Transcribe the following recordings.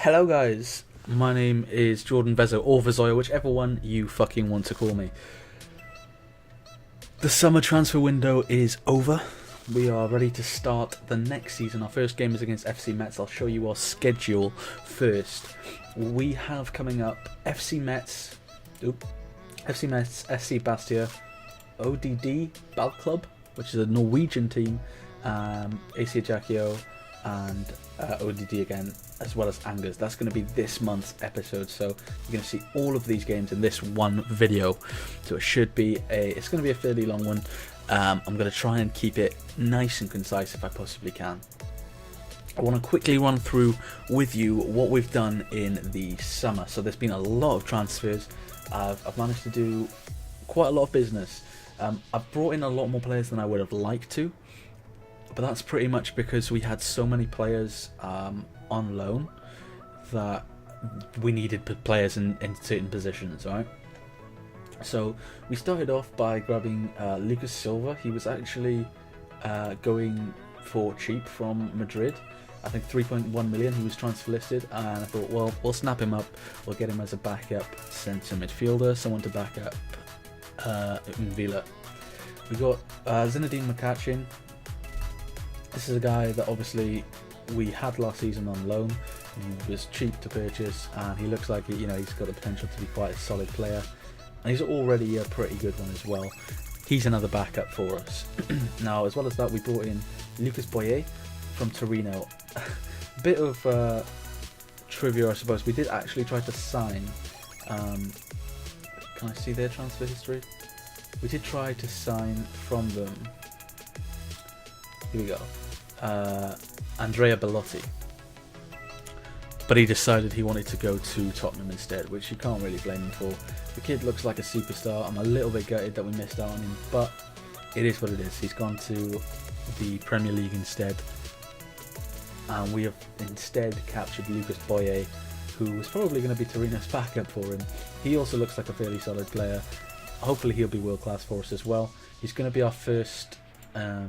Hello guys, my name is Jordan Vezo, or Vezoia, whichever one you fucking want to call me. The summer transfer window is over. We are ready to start the next season. Our first game is against FC Metz. I'll show you our schedule first. We have coming up FC Metz, SC Bastia, ODD Ball Club, which is a Norwegian team, AC Ajaccio, and ODD again, as well as Angers. That's going to be this month's episode, so you're going to see all of these games in this one video. So it's going to be a fairly long one. I'm going to try and keep it nice and concise if I possibly can. I want to quickly run through with you what we've done in the summer. So there's been a lot of transfers. I've managed to do quite a lot of business. I've brought in a lot more players than I would have liked to, but that's pretty much because we had so many players on loan that we needed players in certain positions, right? So we started off by grabbing Lucas Silva. He was actually going for cheap from Madrid. I think 3.1 million. He was transfer listed, and I thought, well, we'll snap him up. We'll get him as a backup centre midfielder, someone to back up Villa. We got Zinedine McCachin. This is a guy that obviously we had last season on loan. He was cheap to purchase, and he looks like he's got the potential to be quite a solid player. And he's already a pretty good one as well. He's another backup for us. Now, as well as that, we brought in Lucas Boyer from Torino. Bit of trivia, I suppose. We did actually try to sign. Can I see their transfer history? We did try to sign from them. Here we go. Andrea Bellotti. But he decided he wanted to go to Tottenham instead, which you can't really blame him for. The kid looks like a superstar. I'm a little bit gutted that we missed out on him, but it is what it is. He's gone to the Premier League instead. And we have instead captured Lucas Boyer, who was probably going to be Torino's backup for him. He also looks like a fairly solid player. Hopefully he'll be world class for us as well. He's going to be our first, our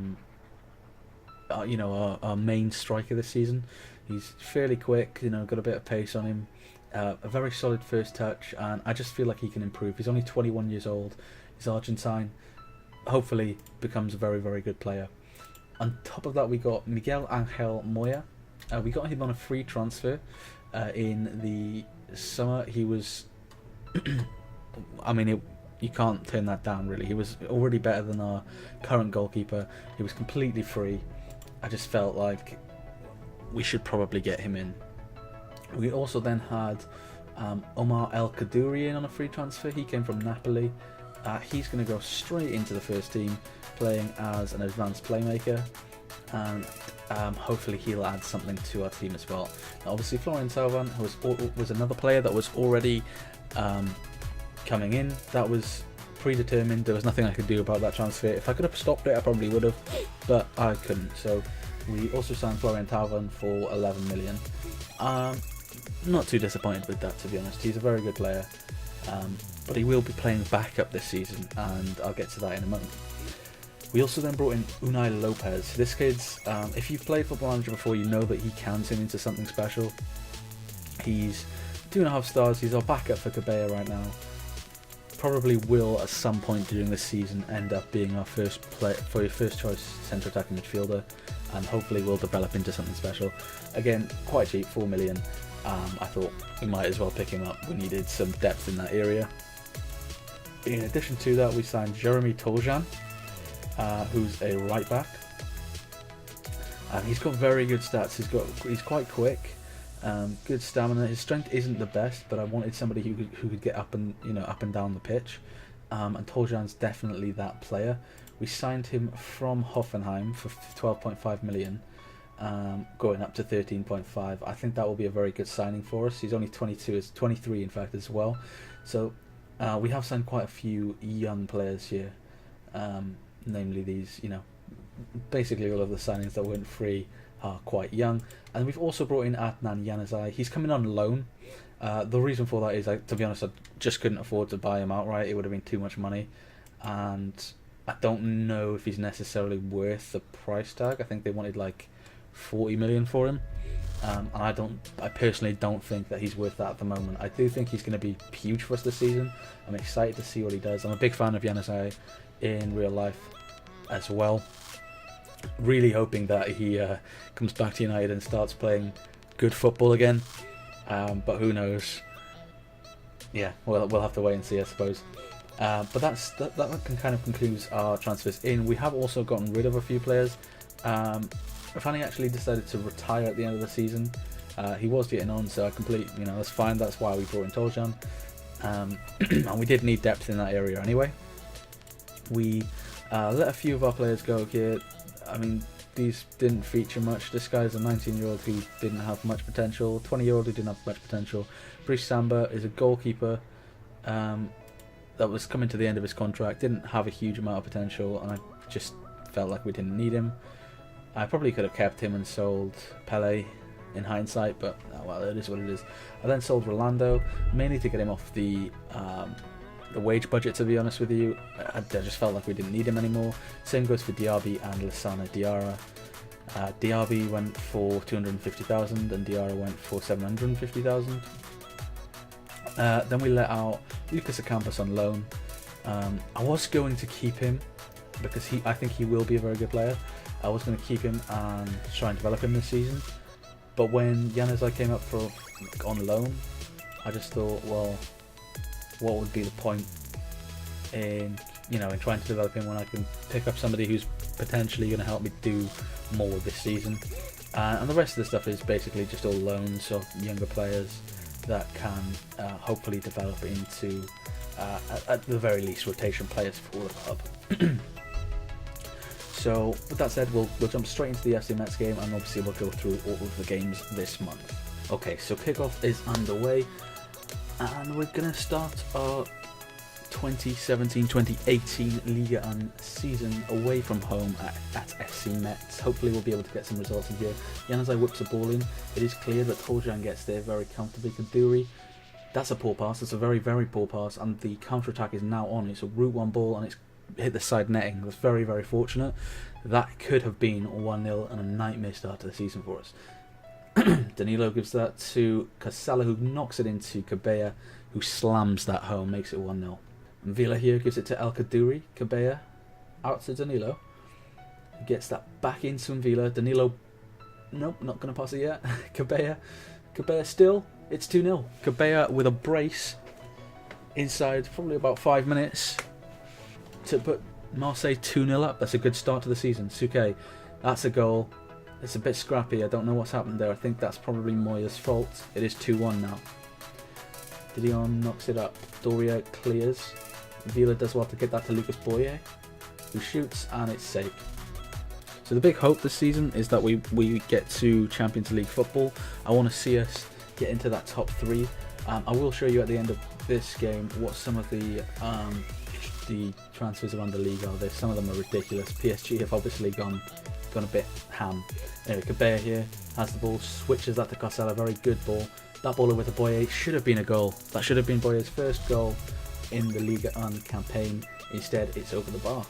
main striker this season. He's fairly quick, got a bit of pace on him, a very solid first touch, and I just feel like he can improve. He's only 21 years old. He's Argentine. Hopefully becomes a very, very good player. On top of that, we got Miguel Angel Moya. We got him on a free transfer in the summer. He was, you can't turn that down really. He was already better than our current goalkeeper. He was completely free. I just felt like we should probably get him in. We also then had Omar El Kaddouri in on a free transfer. He came from Napoli. He's going to go straight into the first team, playing as an advanced playmaker, and hopefully he'll add something to our team as well. Now, obviously Florian Thauvin was another player that was already coming in. That was predetermined. There was nothing I could do about that transfer. If I could have stopped it, I probably would have, but I couldn't. So we also signed Florian Thauvin for 11 million. Not too disappointed with that, to be honest. He's a very good player, but he will be playing backup this season, and I'll get to that in a moment. We also then brought in Unai Lopez. This kid's, if you've played Football Manager before, you know that he can turn into something special. He's 2.5 stars. He's our backup for Cabella right now. Probably will at some point during this season end up being our first choice centre attacking midfielder, and hopefully will develop into something special. Again, quite cheap, 4 million. I thought we might as well pick him up. We needed some depth in that area. In addition to that, we signed Jeremy Toljan, who's a right back. He's got very good stats. He's quite quick. Good stamina. His strength isn't the best, but I wanted somebody who could get up and down the pitch. And Toljan's definitely that player. We signed him from Hoffenheim for 12.5 million, going up to 13.5. I think that will be a very good signing for us. He's only 22, is 23 in fact as well. So we have signed quite a few young players here, namely these, basically all of the signings that weren't free are quite young. And we've also brought in Adnan Januzaj. He's coming on loan. The reason for that is, to be honest, I just couldn't afford to buy him outright. It would have been too much money, and I don't know if he's necessarily worth the price tag. I think they wanted like 40 million for him. And I personally don't think that he's worth that at the moment. I do think he's going to be huge for us this season. I'm excited to see what he does. I'm a big fan of Januzaj in real life as well. Really hoping that he comes back to United and starts playing good football again. But who knows? Yeah, we'll have to wait and see, I suppose. But that kind of concludes our transfers in. We have also gotten rid of a few players. Fanny actually decided to retire at the end of the season. He was getting on, so that's fine. That's why we brought in Toljan. And we did need depth in that area anyway. We let a few of our players go here. I mean, these didn't feature much. This guy's a 19-year-old who didn't have much potential. 20-year-old who didn't have much potential. Bruce Samba is a goalkeeper that was coming to the end of his contract. Didn't have a huge amount of potential, and I just felt like we didn't need him. I probably could have kept him and sold Pele in hindsight, but well, it is what it is. I then sold Rolando, mainly to get him off the wage budget, to be honest with you. I just felt like we didn't need him anymore. Same goes for Diaby and Lassana Diarra. Diaby went for 250,000 and Diarra went for 750,000. Then we let out Lucas Ocampos on loan. I was going to keep him because I think he will be a very good player. I was going to keep him and try and develop him this season. But when Januzaj came up on loan, I just thought, well, what would be the point in trying to develop him when I can pick up somebody who's potentially going to help me do more this season? And the rest of the stuff is basically just all loans of younger players that can hopefully develop into, at the very least, rotation players for the club. So with that said, we'll jump straight into the FC Metz game, and obviously we'll go through all of the games this month. Okay, so kickoff is underway, and we're going to start our 2017-2018 Liga 1 season away from home at FC Metz. Hopefully we'll be able to get some results in here. Januzaj whips the ball in. It is clear that Toljan gets there very comfortably. Kaduri, that's a poor pass. It's a very, very poor pass, and the counter-attack is now on. It's a route one ball, and it's hit the side netting. That's very, very fortunate. That could have been 1-0 and a nightmare start to the season for us. Danilo gives that to Casella, who knocks it into Cabella, who slams that home, makes it 1-0. Villa here gives it to El Kaduri. Cabella out to Danilo. He gets that back into Villa. Danilo, nope, not going to pass it yet. Cabella still, it's 2-0. Cabella with a brace inside probably about 5 minutes to put Marseille 2-0 up. That's a good start to the season. Suke, that's a goal. It's a bit scrappy. I don't know what's happened there. I think that's probably Moya's fault. It is 2-1 now. Didion knocks it up. Doria clears. Villa does well to get that to Lucas Boye, who shoots, and it's safe. So the big hope this season is that we get to Champions League football. I want to see us get into that top 3. I will show you at the end of this game what some of the transfers around the league are. Some of them are ridiculous. PSG have obviously gone a bit ham. Anyway, Cabella here has the ball, switches that to Carcella. Very good ball. That ball over to Boye should have been a goal. That should have been Boye's first goal in the Liga 1 campaign. Instead, it's over the bar.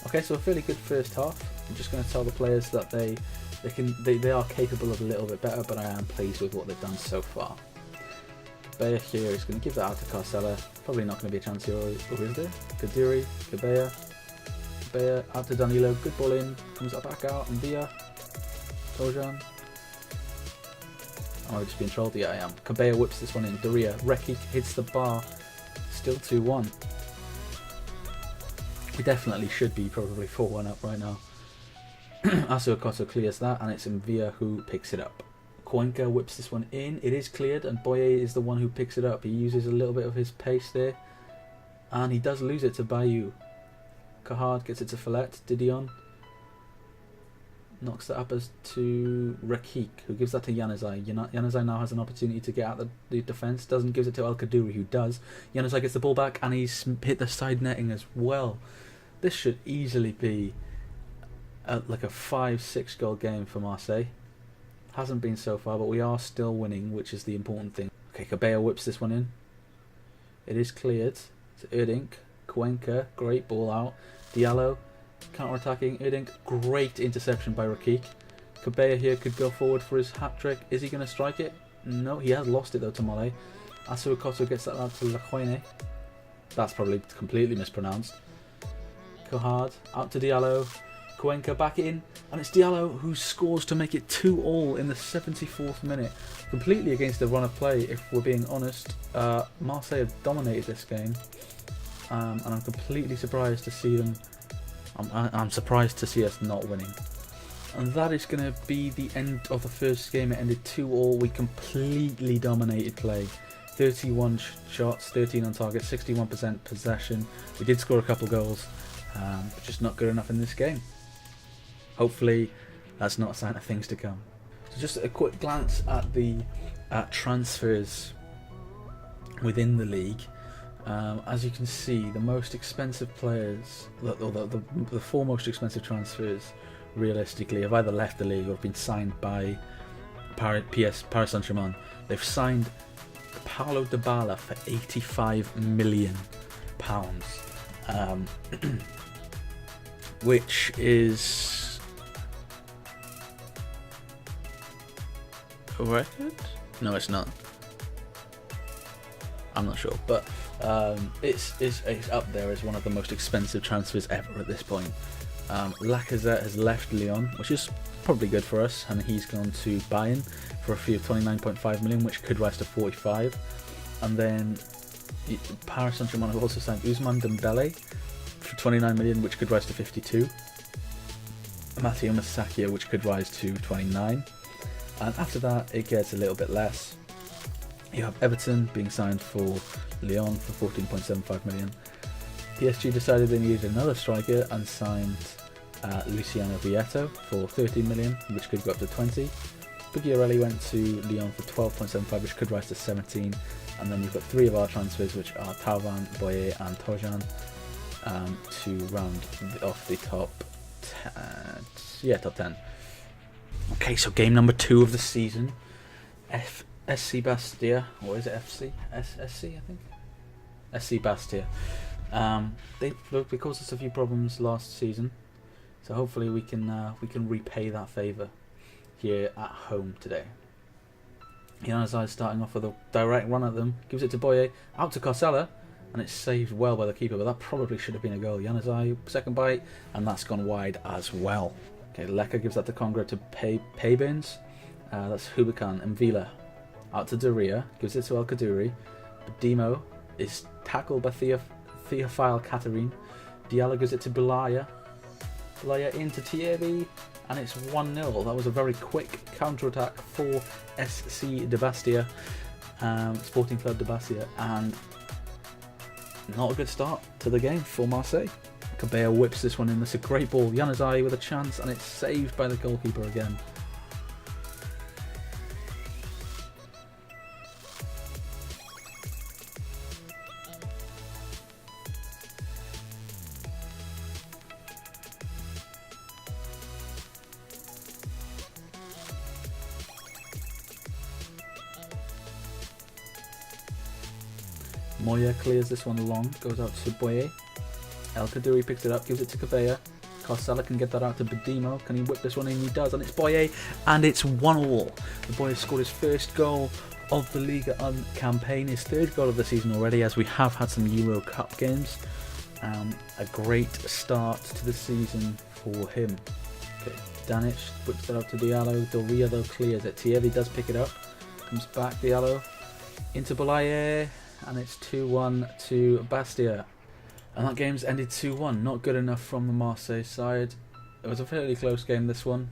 Okay, so a fairly good first half. I'm just going to tell the players that they are capable of a little bit better, but I am pleased with what they've done so far. Cabella here is going to give that out to Carcella. Probably not going to be a chance here, or is there? Kadiri, Cabella out to Danilo. Good ball in. Comes back out. And Villa. Toljan. Am I just being trolled? Yeah, I am. Cabella whips this one in. Doria. Rekik hits the bar. Still 2-1. We definitely should be probably 4-1 up right now. Asuakoto clears that, and it's Mvia who picks it up. Cuenca whips this one in. It is cleared, and Boye is the one who picks it up. He uses a little bit of his pace there, and he does lose it to Bayou. Cahard gets it to Follett. Didion knocks that up as to Rekik, who gives that to Januzaj. Januzaj now has an opportunity to get out the defence. Doesn't, gives it to El Kaduri, who does. Januzaj gets the ball back, and he's hit the side netting as well. This should easily be like a 5-6 goal game for Marseille. Hasn't been so far, but we are still winning, which is the important thing. Okay, Cabella whips this one in. It is cleared to Erdink. Cuenca, great ball out. Diallo, counter-attacking. Erdink, great interception by Rekik. Cabella here could go forward for his hat-trick. Is he going to strike it? No, he has lost it though to Mole. Asuakoto gets that out to Laquene. That's probably completely mispronounced. Kohard out to Diallo. Cuenca back in, and it's Diallo who scores to make it 2-2 in the 74th minute. Completely against the run of play, if we're being honest. Marseille have dominated this game, and I'm completely surprised to see them. I'm surprised to see us not winning. And that is going to be the end of the first game. It ended 2-2. We completely dominated play. 31 shots, 13 on target, 61% possession. We did score a couple goals, but just not good enough in this game. Hopefully that's not a sign of things to come. So just a quick glance at the transfers within the league. As you can see, the most expensive players, the four most expensive transfers realistically have either left the league or have been signed by Paris Saint-Germain. They've signed Paulo Dybala for £85 million, which is a record? No, it's not. I'm not sure, but it's up there as one of the most expensive transfers ever at this point. Lacazette has left Lyon, which is probably good for us, and he's gone to Bayern for a fee of 29.5 million, which could rise to 45. And then Paris Saint-Germain have also signed Ousmane Dembele for 29 million, which could rise to 52. Matteo Masacchio, which could rise to 29. And after that, it gets a little bit less. You have Everton being signed for Lyon for 14.75 million. PSG decided they needed another striker and signed Luciano Vieto for 13 million, which could go up to 20. Bugiarelli went to Lyon for 12.75, which could rise to 17. And then you've got three of our transfers, which are Thauvin, Boye and Tojan, to round off the top 10. Okay, so game number 2 of the season. SC Bastia, or is it FC? SC, I think. SC Bastia. They caused us a few problems last season, so hopefully we can repay that favour here at home today. Yanazai starting off with a direct run at them, gives it to Boye, out to Carcella, and it's saved well by the keeper, but that probably should have been a goal. Yanazai, second bite, and that's gone wide as well. Okay, Leka gives that to Congra to Paybins. That's Hubakan and Vila. Out to Doria, gives it to El Kaduri. Demo is tackled by Theophile Katarine. Diallo gives it to Belaya. Belaya into Thierry, and it's 1-0. That was a very quick counter-attack for SC de Bastia, Sporting Club de Bastia, and not a good start to the game for Marseille. Cabella whips this one in. That's a great ball. Yanazai with a chance, and it's saved by the goalkeeper again. Moya clears this one long, goes out to Boye. El Kaduri picks it up, gives it to Cabella. Carcella can get that out to Bedimo. Can he whip this one in? He does, and it's Boye, and it's 1-1. The Boye scored his first goal of the Liga campaign, his third goal of the season already, as we have had some Euro Cup games. A great start to the season for him. Okay, Danic whips it out to Diallo. Doria though clears it. Thierry does pick it up. Comes back, Diallo into Bolaye, and it's 2-1 to Bastia. And that game's ended 2-1. Not good enough from the Marseille side. It was a fairly close game, this one.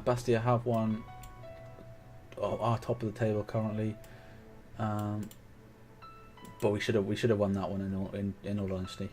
Bastia have won, are top of the table currently, but we should have won that one in all honesty.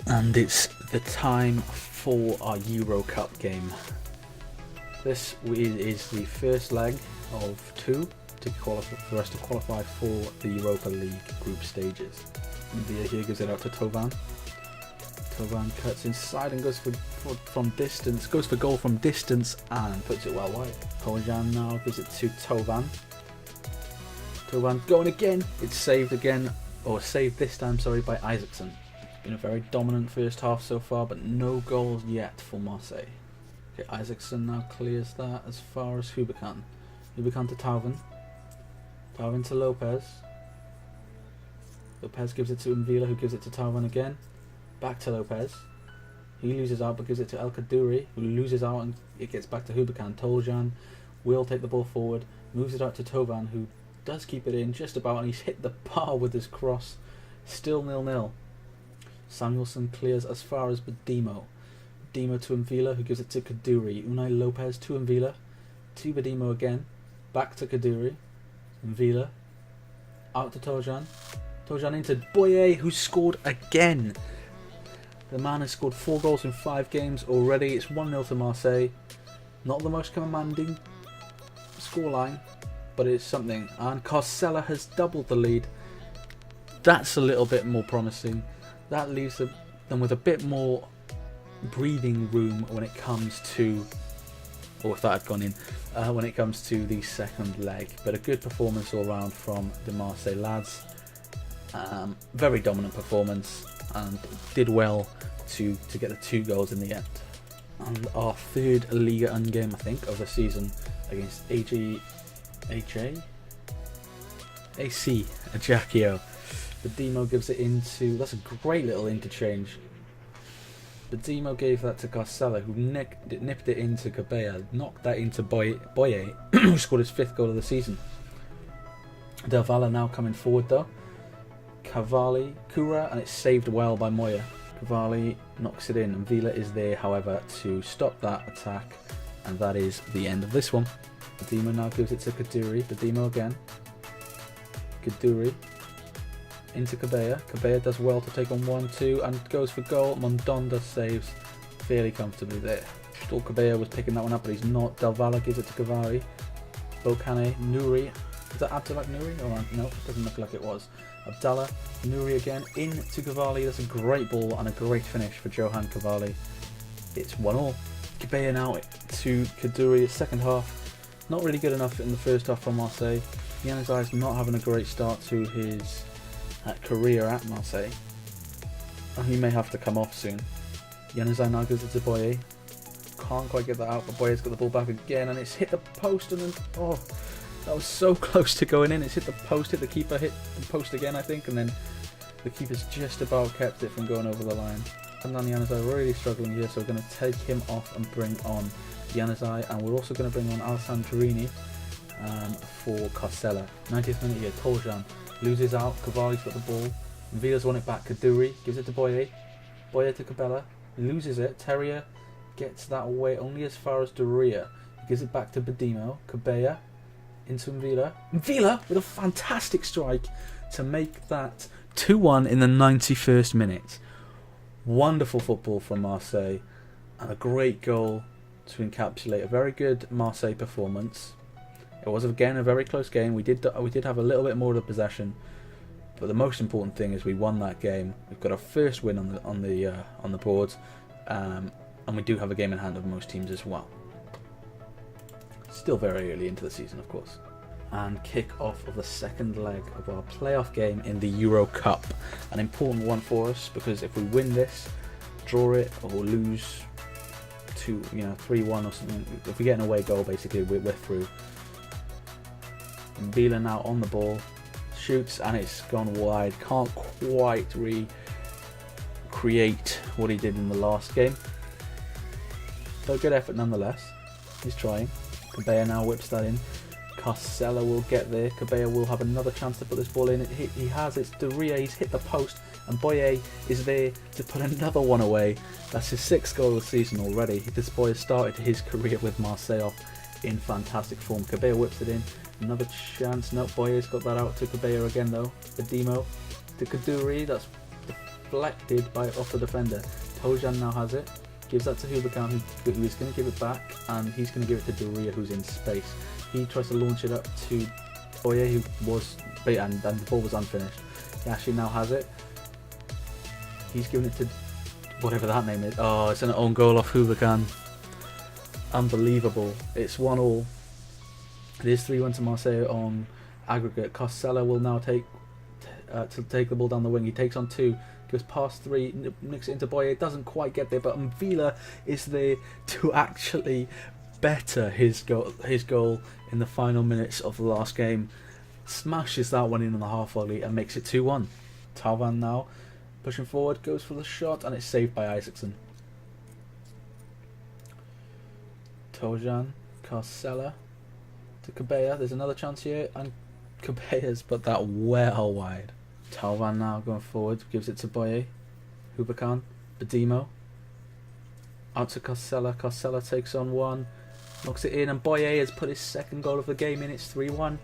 And it's the time for our Euro Cup game. This is the first leg of two to qualify, for us to qualify for the Europa League group stages. Villa here gives it out to Tovan. Tovan cuts inside and goes from distance, goes for goal from distance and puts it well wide. Toljan now gives it to Tovan. Tovan going again. It's saved again, or saved this time, sorry, by Isaacson. Been a very dominant first half so far, but no goals yet for Marseille. Okay, Isaacson now clears that as far as Hubicon. Hubicon to Tauvin. Tauvin to Lopez. Lopez gives it to Mvila, who gives it to Tauvin again. Back to Lopez. He loses out but gives it to El Kaddouri, who loses out and it gets back to Hubicon. Toljan will take the ball forward, moves it out to Tovan, who does keep it in just about, and he's hit the bar with his cross. Still 0-0. Samuelson clears as far as Badimo. Badimo to Mvila, who gives it to Kaddouri. Unai Lopez to Mvila. To Badimo again. Back to Kaddouri. Mvila. Out to Toljan. Toljan into Boye, who scored again. The man has scored 4 goals in 5 games already. It's 1-0 to Marseille. Not the most commanding scoreline, but it's something. And Carcella has doubled the lead. That's a little bit more promising. That leaves them with a bit more breathing room when it comes to, or if that had gone in, when it comes to the second leg. But a good performance all round from the Marseille lads. Very dominant performance and did well to get the 2 goals in the end. And our third Liga 1 game, I think, of the season against AC Ajaccio. Badimo gives it into, that's a great little interchange. Badimo gave that to Carcella, who nipped it into Cabella, knocked that into Boye, who scored his 5th goal of the season. Del Valle now coming forward though. Cavalli, Kura, and it's saved well by Moya. Cavalli knocks it in, and Villa is there, however, to stop that attack, and that is the end of this one. Badimo now gives it to Kaddouri. Badimo again. Kaddouri. Into Cabella. Cabella does well to take on 1-2 and goes for goal. Mondonda saves fairly comfortably there. Thought Cabella was picking that one up, but he's not. Del Valle gives it to Cavalli. Bokane, Nouri. Is that Abdallah Nouri? Oh, no, it doesn't look like it was. Abdallah, Nouri again, into Cavalli. That's a great ball and a great finish for Johan Cavalli. It's 1-1. Kabeya now to Kaduri. Second half, not really good enough in the first half from Marseille. Yanazai is not having a great start to his career at Marseille. And he may have to come off soon. Yanazai now goes to Boye. Can't quite get that out, but Boye's got the ball back again, and it's hit the post, and then, oh, that was so close to going in. It's hit the post, hit the keeper, hit the post again, I think, and then the keeper's just about kept it from going over the line. And then Yanazai really struggling here, so we're going to take him off and bring on Yanazai, and we're also going to bring on Alessandrini for Carcella. 90th minute here, Toljan loses out, Cavalli's got the ball, Villa's won it back, Kaduri gives it to Boye, Boye to Cabella, loses it, Terrier gets that away only as far as Doria, he gives it back to Badimo, Kabeya into Mvila, Mvila with a fantastic strike to make that 2-1 in the 91st minute. Wonderful football from Marseille, and a great goal to encapsulate a very good Marseille performance. It was again a very close game. We did have a little bit more of the possession, but the most important thing is we won that game. We've got our first win on the board, and we do have a game in hand of most teams as well. Still very early into the season, of course. And kick off of the second leg of our playoff game in the Euro Cup. An important one for us, because if we win this, draw it, or lose to 3-1 or something, if we get an away goal, basically we're through. Vila now on the ball, shoots, and it's gone wide. Can't quite recreate what he did in the last game, but good effort nonetheless. He's trying. Kabeya now whips that in. Carcella will get there. Kabeya will have another chance to put this ball in. He has. It's Doria. He's hit the post, and Boye is there to put another one away. That's his 6th goal of the season already. This boy has started his career with Marseille off in fantastic form. Kabeya whips it in. Another chance. No, Boye's got that out to Kabeya again though. Badimo to Kaduri. That's deflected off the defender. Tojan now has it. Gives that to Hubakan, who is going to give it back, and he's going to give it to Doria, who's in space. He tries to launch it up to Boye, who was, and the ball was unfinished. He actually now has it. He's giving it to whatever that name is. Oh, it's an own goal off Hubakan. Unbelievable. It's 1-1. It is 3-1 to Marseille on aggregate. Carcella will now take the ball down the wing. He takes on 2. Goes past 3, nicks it into Boye. It doesn't quite get there, but Mvila is there to actually better his goal in the final minutes of the last game. Smashes that one in on the half volley and makes it 2-1. Talvan now pushing forward, goes for the shot, and it's saved by Isaacson. Tojan, Carcella to Kabeya. There's another chance here, and Kabeya's put that well wide. Talvan now going forward, gives it to Boye, Hubakan, Badimo, out to Carcella. Carcella takes on 1, knocks it in, and Boye has put his 2nd goal of the game in. It's 3-1.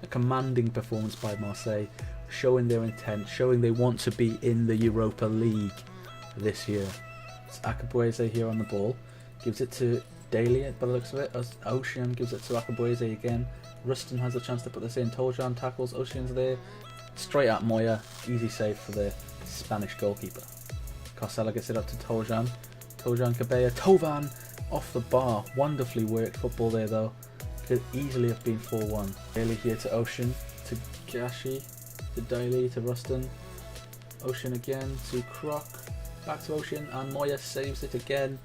A commanding performance by Marseille, showing their intent, showing they want to be in the Europa League this year. It's Akabueze here on the ball, gives it to Daly by the looks of it. Ocean gives it to Akabueze again. Rustin has a chance to put this in. Toljan tackles, Ocean's there. Straight at Moya, easy save for the Spanish goalkeeper. Carcella gets it up to Toljan. Toljan, Kabeya, Tovan off the bar. Wonderfully worked football there though. Could easily have been 4-1. Daly here to Ocean, to Gashi, to Daly, to Rustin. Ocean again to Croc, back to Ocean, and Moya saves it again.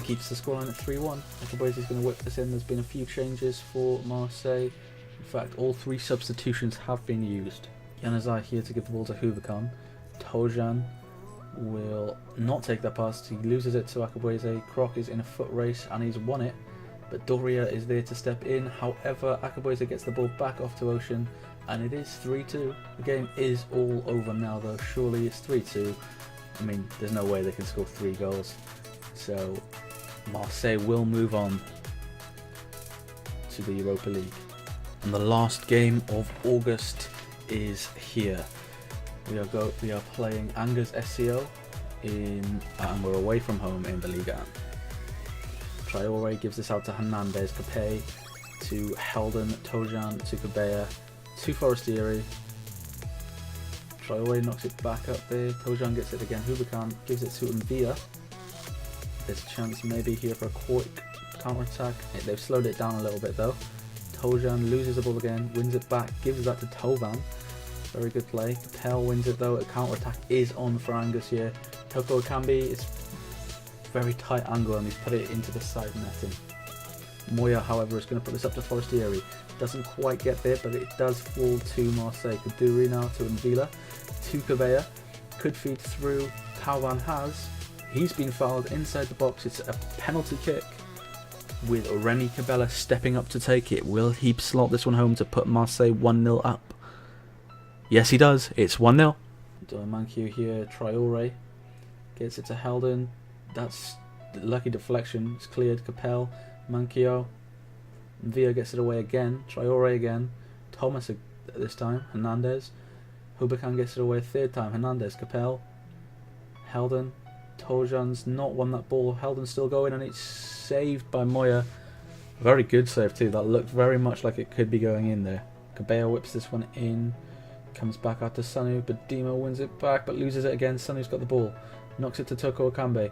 Keeps the scoreline at 3-1. Akabueze is going to whip this in. There's been a few changes for Marseille. In fact, all 3 substitutions have been used. Yanazai here to give the ball to Hubakan. Tojan will not take that pass. He loses it to Akabueze. Croc is in a foot race and he's won it, but Doria is there to step in. However, Akabueze gets the ball back off to Ocean, and it is 3-2. The game is all over now though. Surely it's 3-2. I mean, there's no way they can score 3 goals. So Marseille will move on to the Europa League. And the last game of August is here. We are playing Angers SCO and we're away from home in the Liga. Traore gives this out to Hernandez, Capet to Heldon, Tojan to Kabeya, to Forestieri. Traore knocks it back up there. Tojan gets it again. Hubakan gives it to Mvila. There's a chance maybe here for a quick counter attack. They've slowed it down a little bit though. Tojan loses the ball again, wins it back, gives that to Tovan. Very good play. Capel wins it though. A counter attack is on for Angus here. Toko Akambi, it's very tight angle and he's put it into the side netting. Moya, however, is going to put this up to Forestieri. Doesn't quite get there, but it does fall to Marseille. Kaduri now to Mvila, to Kavea. Could feed through. Tauvan has. He's been fouled inside the box. It's a penalty kick with Remy Cabella stepping up to take it. Will he slot this one home to put Marseille 1-0 up? Yes, he does. It's 1-0. Mankio here. Traore gets it to Heldon. That's the lucky deflection. It's cleared. Capel. Mankio. Villa gets it away again. Traore again. Thomas this time. Hernandez. Hubakan gets it away a third time. Hernandez. Capel. Heldon. Tojan's not won that ball. Heldon's still going and it's saved by Moya. Very good save too. That looked very much like it could be going in there. Cabello whips this one in. Comes back out to Sanu. Badimo wins it back but loses it again. Sanu's got the ball. Knocks it to Toko Akambe.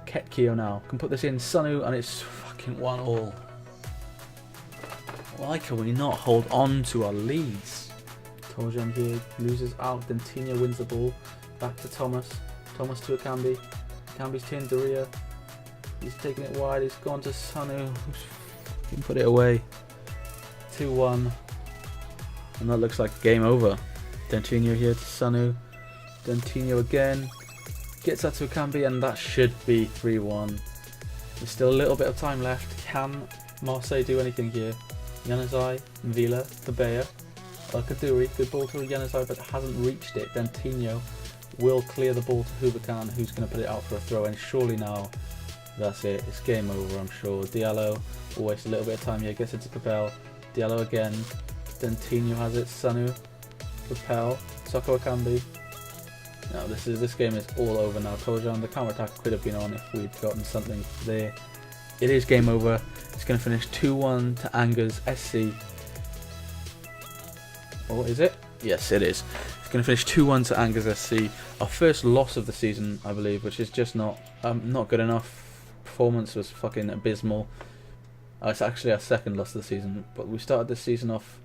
Ketkio now can put this in. Sanu and it's fucking 1-1. Why can we not hold on to our leads? Tojan here loses out. Then Tina wins the ball. Back to Thomas. Thomas to Akambi. Akambi's turned Doria. He's taking it wide. He's gone to Sanu. He can put it away. 2-1. And that looks like game over. Dentinho here to Sanu. Dentinho again. Gets that to Akambi and that should be 3-1. There's still a little bit of time left. Can Marseille do anything here? Yanazai, Villa, Kabea, Kaduri. Good ball to Yanazai but hasn't reached it. Dentinho will clear the ball to Hubakan, who's going to put it out for a throw, and surely now that's it. It's game over, I'm sure. Diallo will waste a little bit of time here, gets it to Capel. Diallo again. Dentinho has it. Sanu, Capel, Soko Akambi. Now this game is all over now. Tojan, the counter attack could have been on if we'd gotten something there. It is game over. It's going to finish 2-1 to Angers SC. Or is it? Yes, it is. It's going to finish 2-1 to Angers SC. Our first loss of the season, I believe, which is just not good enough. Performance was fucking abysmal. It's actually our second loss of the season, but we started this season off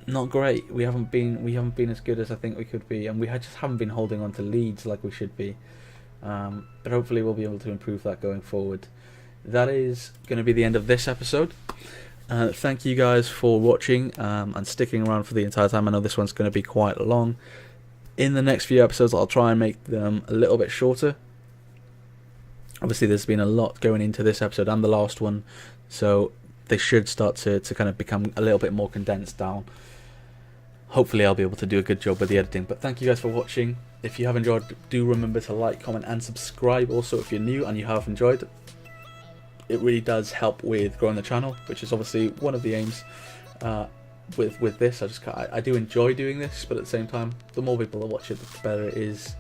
not great. We haven't been as good as I think we could be, and we just haven't been holding on to leads like we should be. But hopefully we'll be able to improve that going forward. That is going to be the end of this episode. Thank you guys for watching and sticking around for the entire time. I know this one's going to be quite long. In the next few episodes I'll try and make them a little bit shorter. Obviously there's been a lot going into this episode and the last one, so they should start to kind of become a little bit more condensed down. Hopefully I'll be able to do a good job with the editing. But thank you guys for watching. If you have enjoyed, do remember to like, comment and subscribe. Also, if you're new and you have enjoyed, it really does help with growing the channel, which is obviously one of the aims with this. I do enjoy doing this, but at the same time, the more people that watch it, the better it is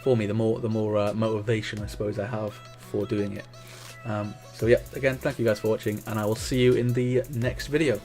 for me. The more motivation I suppose I have for doing it. So yeah, again, thank you guys for watching, and I will see you in the next video.